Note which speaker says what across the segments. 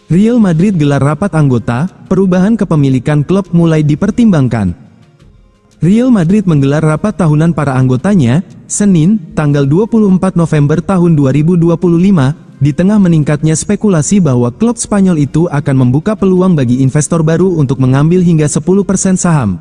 Speaker 1: Real Madrid gelar rapat anggota, perubahan kepemilikan klub mulai dipertimbangkan. Real Madrid menggelar rapat tahunan para anggotanya, Senin, tanggal 24 November tahun 2025, di tengah meningkatnya spekulasi bahwa klub Spanyol itu akan membuka peluang bagi investor baru untuk mengambil hingga 10% saham.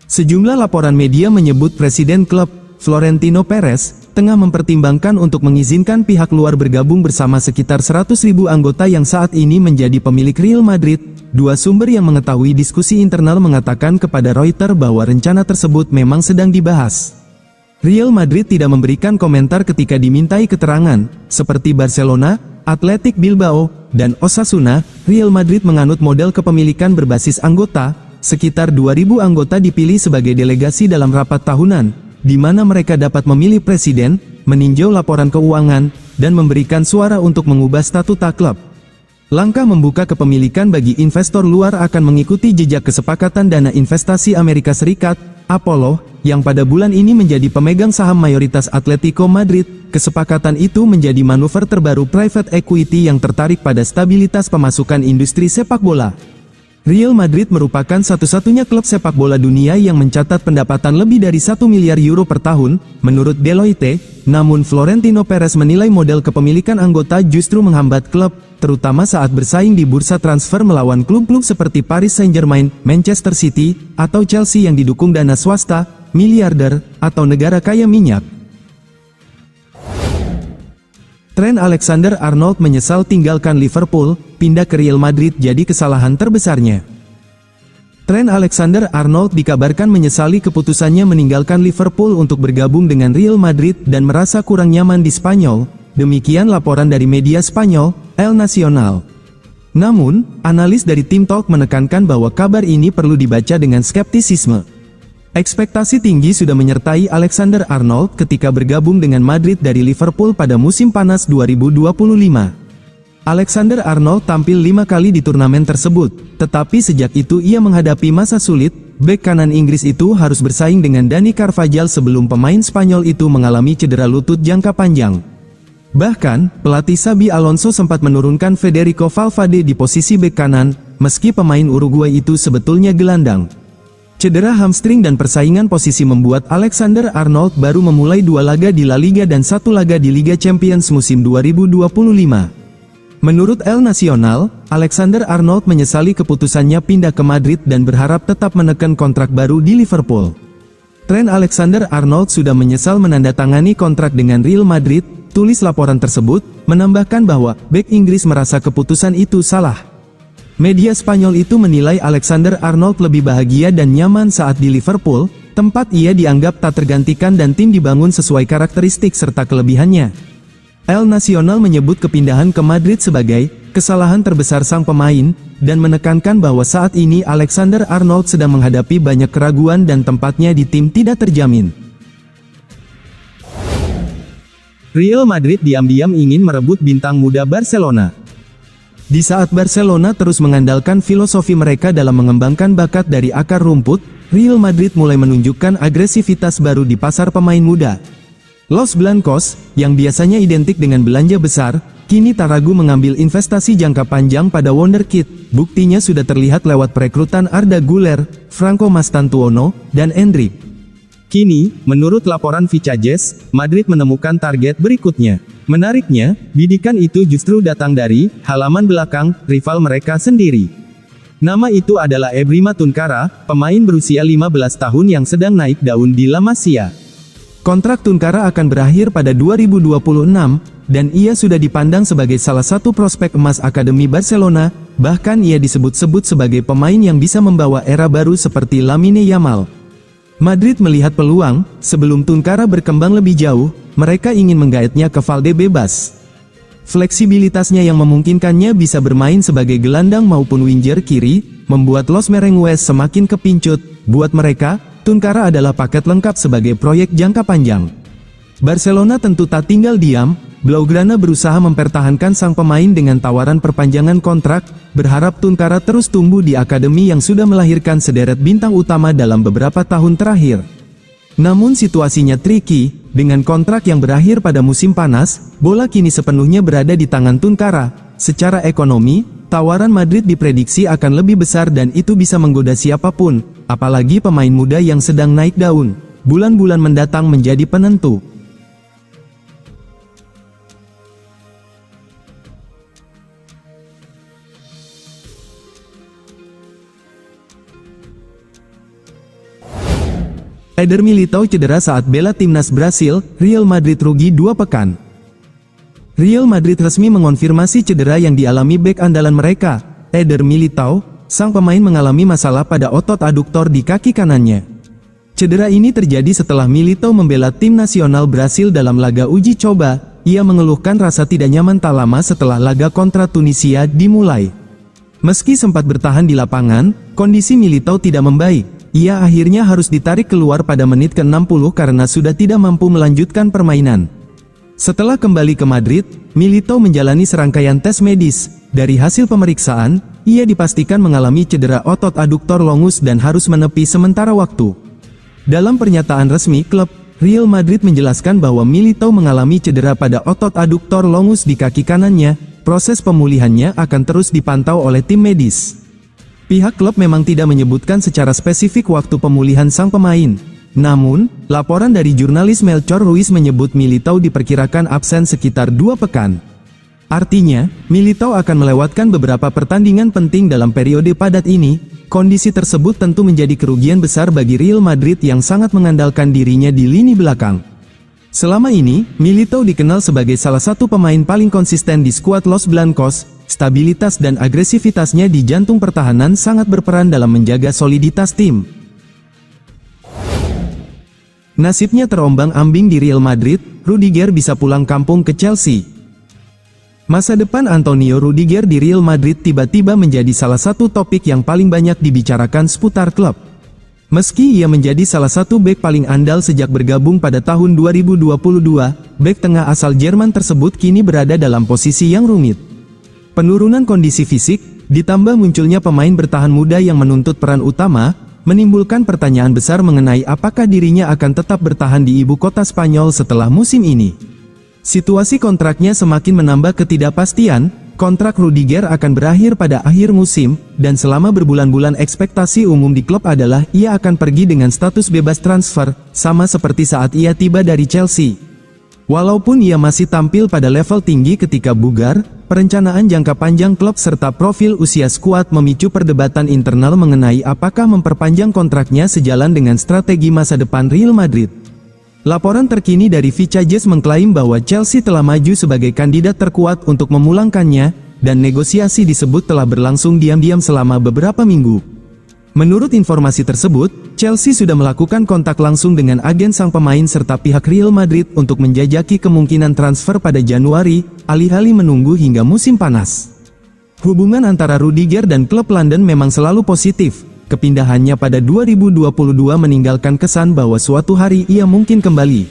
Speaker 1: Sejumlah laporan media menyebut Presiden klub, Florentino Perez, tengah mempertimbangkan untuk mengizinkan pihak luar bergabung bersama sekitar 100.000 anggota yang saat ini menjadi pemilik Real Madrid. Dua sumber yang mengetahui diskusi internal mengatakan kepada Reuters bahwa rencana tersebut memang sedang dibahas. Real Madrid tidak memberikan komentar ketika dimintai keterangan, seperti Barcelona, Athletic Bilbao, dan Osasuna. Real Madrid menganut model kepemilikan berbasis anggota, sekitar 2.000 anggota dipilih sebagai delegasi dalam rapat tahunan, di mana mereka dapat memilih presiden, meninjau laporan keuangan, dan memberikan suara untuk mengubah statuta klub. Langkah membuka kepemilikan bagi investor luar akan mengikuti jejak kesepakatan dana investasi Amerika Serikat, Apollo, yang pada bulan ini menjadi pemegang saham mayoritas Atletico Madrid. Kesepakatan itu menjadi manuver terbaru private equity yang tertarik pada stabilitas pemasukan industri sepak bola. Real Madrid merupakan satu-satunya klub sepak bola dunia yang mencatat pendapatan lebih dari 1 miliar euro per tahun, menurut Deloitte. Namun Florentino Perez menilai model kepemilikan anggota justru menghambat klub, terutama saat bersaing di bursa transfer melawan klub-klub seperti Paris Saint-Germain, Manchester City, atau Chelsea yang didukung dana swasta, miliarder, atau negara kaya minyak. Trent Alexander-Arnold menyesal tinggalkan Liverpool, pindah ke Real Madrid jadi kesalahan terbesarnya. Trent Alexander-Arnold dikabarkan menyesali keputusannya meninggalkan Liverpool untuk bergabung dengan Real Madrid dan merasa kurang nyaman di Spanyol, demikian laporan dari media Spanyol, El Nacional. Namun, analis dari Team Talk menekankan bahwa kabar ini perlu dibaca dengan skeptisisme. Ekspektasi tinggi sudah menyertai Alexander-Arnold ketika bergabung dengan Madrid dari Liverpool pada musim panas 2025. Alexander-Arnold tampil 5 kali di turnamen tersebut, tetapi sejak itu ia menghadapi masa sulit. Bek kanan Inggris itu harus bersaing dengan Dani Carvajal sebelum pemain Spanyol itu mengalami cedera lutut jangka panjang. Bahkan, pelatih Xabi Alonso sempat menurunkan Federico Valverde di posisi bek kanan, meski pemain Uruguay itu sebetulnya gelandang. Cedera hamstring dan persaingan posisi membuat Alexander-Arnold baru memulai 2 laga di La Liga dan 1 laga di Liga Champions musim 2025. Menurut El Nacional, Alexander-Arnold menyesali keputusannya pindah ke Madrid dan berharap tetap menekan kontrak baru di Liverpool. Trent Alexander-Arnold sudah menyesal menandatangani kontrak dengan Real Madrid, tulis laporan tersebut, menambahkan bahwa bek Inggris merasa keputusan itu salah. Media Spanyol itu menilai Alexander-Arnold lebih bahagia dan nyaman saat di Liverpool, tempat ia dianggap tak tergantikan dan tim dibangun sesuai karakteristik serta kelebihannya. El Nacional menyebut kepindahan ke Madrid sebagai kesalahan terbesar sang pemain, dan menekankan bahwa saat ini Alexander-Arnold sedang menghadapi banyak keraguan dan tempatnya di tim tidak terjamin. Real Madrid diam-diam ingin merebut bintang muda Barcelona. Di saat Barcelona terus mengandalkan filosofi mereka dalam mengembangkan bakat dari akar rumput, Real Madrid mulai menunjukkan agresivitas baru di pasar pemain muda. Los Blancos, yang biasanya identik dengan belanja besar, kini tak ragu mengambil investasi jangka panjang pada wonderkid. Buktinya sudah terlihat lewat perekrutan Arda Güler, Franco Mastantuono, dan Endrick. Kini, menurut laporan Vicajes, Madrid menemukan target berikutnya. Menariknya, bidikan itu justru datang dari halaman belakang rival mereka sendiri. Nama itu adalah Ebrima Tunkara, pemain berusia 15 tahun yang sedang naik daun di La Masia. Kontrak Tunkara akan berakhir pada 2026, dan ia sudah dipandang sebagai salah satu prospek emas Akademi Barcelona, bahkan ia disebut-sebut sebagai pemain yang bisa membawa era baru seperti Lamine Yamal. Madrid melihat peluang, sebelum Tunkara berkembang lebih jauh, mereka ingin menggaetnya ke Valdebebas. Fleksibilitasnya yang memungkinkannya bisa bermain sebagai gelandang maupun winger kiri, membuat Los Merengues semakin kepincut. Buat mereka, Tunkara adalah paket lengkap sebagai proyek jangka panjang. Barcelona tentu tak tinggal diam, Blaugrana berusaha mempertahankan sang pemain dengan tawaran perpanjangan kontrak, berharap Tunkara terus tumbuh di akademi yang sudah melahirkan sederet bintang utama dalam beberapa tahun terakhir. Namun situasinya tricky, dengan kontrak yang berakhir pada musim panas, bola kini sepenuhnya berada di tangan Tunkara. Secara ekonomi, tawaran Madrid diprediksi akan lebih besar dan itu bisa menggoda siapapun, apalagi pemain muda yang sedang naik daun. Bulan-bulan mendatang menjadi penentu. Eder Militao cedera saat bela timnas Brasil, Real Madrid rugi 2 pekan. Real Madrid resmi mengonfirmasi cedera yang dialami bek andalan mereka, Eder Militao. Sang pemain mengalami masalah pada otot aduktor di kaki kanannya. Cedera ini terjadi setelah Militao membela tim nasional Brasil dalam laga uji coba. Ia mengeluhkan rasa tidak nyaman tak lama setelah laga kontra Tunisia dimulai. Meski sempat bertahan di lapangan, kondisi Militao tidak membaik. Ia akhirnya harus ditarik keluar pada menit ke-60 karena sudah tidak mampu melanjutkan permainan. Setelah kembali ke Madrid, Militao menjalani serangkaian tes medis. Dari hasil pemeriksaan, ia dipastikan mengalami cedera otot aduktor longus dan harus menepi sementara waktu. Dalam pernyataan resmi klub, Real Madrid menjelaskan bahwa Militao mengalami cedera pada otot aduktor longus di kaki kanannya. Proses pemulihannya akan terus dipantau oleh tim medis. Pihak klub memang tidak menyebutkan secara spesifik waktu pemulihan sang pemain. Namun, laporan dari jurnalis Melchor Ruiz menyebut Militao diperkirakan absen sekitar 2 pekan. Artinya, Militao akan melewatkan beberapa pertandingan penting dalam periode padat ini. Kondisi tersebut tentu menjadi kerugian besar bagi Real Madrid yang sangat mengandalkan dirinya di lini belakang. Selama ini, Militao dikenal sebagai salah satu pemain paling konsisten di skuad Los Blancos. Stabilitas dan agresivitasnya di jantung pertahanan sangat berperan dalam menjaga soliditas tim. Nasibnya terombang-ambing di Real Madrid, Rudiger bisa pulang kampung ke Chelsea. Masa depan Antonio Rudiger di Real Madrid tiba-tiba menjadi salah satu topik yang paling banyak dibicarakan seputar klub. Meski ia menjadi salah satu bek paling andal sejak bergabung pada tahun 2022, bek tengah asal Jerman tersebut kini berada dalam posisi yang rumit. Penurunan kondisi fisik, ditambah munculnya pemain bertahan muda yang menuntut peran utama, menimbulkan pertanyaan besar mengenai apakah dirinya akan tetap bertahan di ibu kota Spanyol setelah musim ini. Situasi kontraknya semakin menambah ketidakpastian, kontrak Rudiger akan berakhir pada akhir musim, dan selama berbulan-bulan ekspektasi umum di klub adalah ia akan pergi dengan status bebas transfer, sama seperti saat ia tiba dari Chelsea. Walaupun ia masih tampil pada level tinggi ketika bugar, perencanaan jangka panjang klub serta profil usia skuad memicu perdebatan internal mengenai apakah memperpanjang kontraknya sejalan dengan strategi masa depan Real Madrid. Laporan terkini dari Vicajes mengklaim bahwa Chelsea telah maju sebagai kandidat terkuat untuk memulangkannya, dan negosiasi disebut telah berlangsung diam-diam selama beberapa minggu. Menurut informasi tersebut, Chelsea sudah melakukan kontak langsung dengan agen sang pemain serta pihak Real Madrid untuk menjajaki kemungkinan transfer pada Januari, alih-alih menunggu hingga musim panas. Hubungan antara Rudiger dan klub London memang selalu positif. Kepindahannya pada 2022 meninggalkan kesan bahwa suatu hari ia mungkin kembali.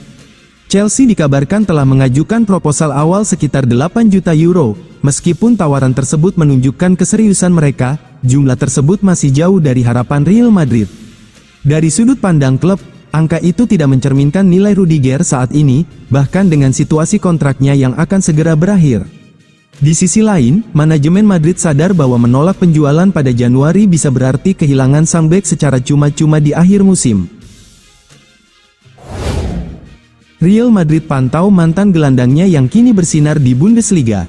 Speaker 1: Chelsea dikabarkan telah mengajukan proposal awal sekitar 8 juta euro, meskipun tawaran tersebut menunjukkan keseriusan mereka, jumlah tersebut masih jauh dari harapan Real Madrid. Dari sudut pandang klub, angka itu tidak mencerminkan nilai Rudiger saat ini, bahkan dengan situasi kontraknya yang akan segera berakhir. Di sisi lain, manajemen Madrid sadar bahwa menolak penjualan pada Januari bisa berarti kehilangan sang bek secara cuma-cuma di akhir musim. Real Madrid pantau mantan gelandangnya yang kini bersinar di Bundesliga.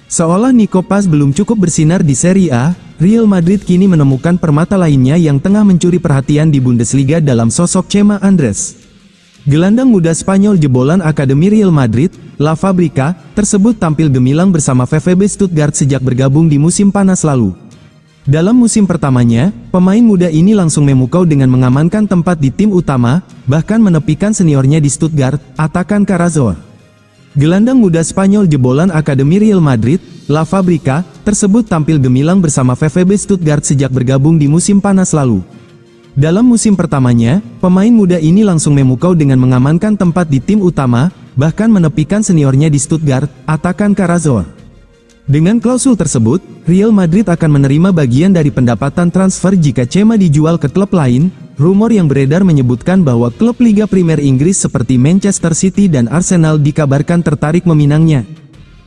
Speaker 1: Seolah Nico Paz belum cukup bersinar di Serie A, Real Madrid kini menemukan permata lainnya yang tengah mencuri perhatian di Bundesliga dalam sosok Chema Andres. Gelandang muda Spanyol jebolan Akademi Real Madrid, La Fabrica, tersebut tampil gemilang bersama VfB Stuttgart sejak bergabung di musim panas lalu. Dalam musim pertamanya, pemain muda ini langsung memukau dengan mengamankan tempat di tim utama, bahkan menepikan seniornya di Stuttgart, Atakan Carazor. Gelandang muda Spanyol jebolan Akademi Real Madrid, La Fabrica, tersebut tampil gemilang bersama VfB Stuttgart sejak bergabung di musim panas lalu. Dalam musim pertamanya, pemain muda ini langsung memukau dengan mengamankan tempat di tim utama, bahkan menepikan seniornya di Stuttgart, Atakan Carazor. Dengan klausul tersebut, Real Madrid akan menerima bagian dari pendapatan transfer jika Chema dijual ke klub lain. Rumor yang beredar menyebutkan bahwa klub Liga Primer Inggris seperti Manchester City dan Arsenal dikabarkan tertarik meminangnya.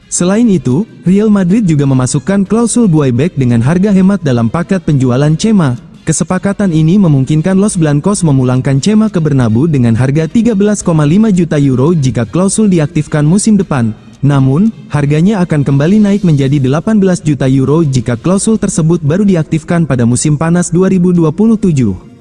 Speaker 1: Selain itu, Real Madrid juga memasukkan klausul buyback dengan harga hemat dalam paket penjualan Chema. Kesepakatan ini memungkinkan Los Blancos memulangkan Chema ke Bernabeu dengan harga 13,5 juta euro jika klausul diaktifkan musim depan. Namun, harganya akan kembali naik menjadi 18 juta euro jika klausul tersebut baru diaktifkan pada musim panas 2027.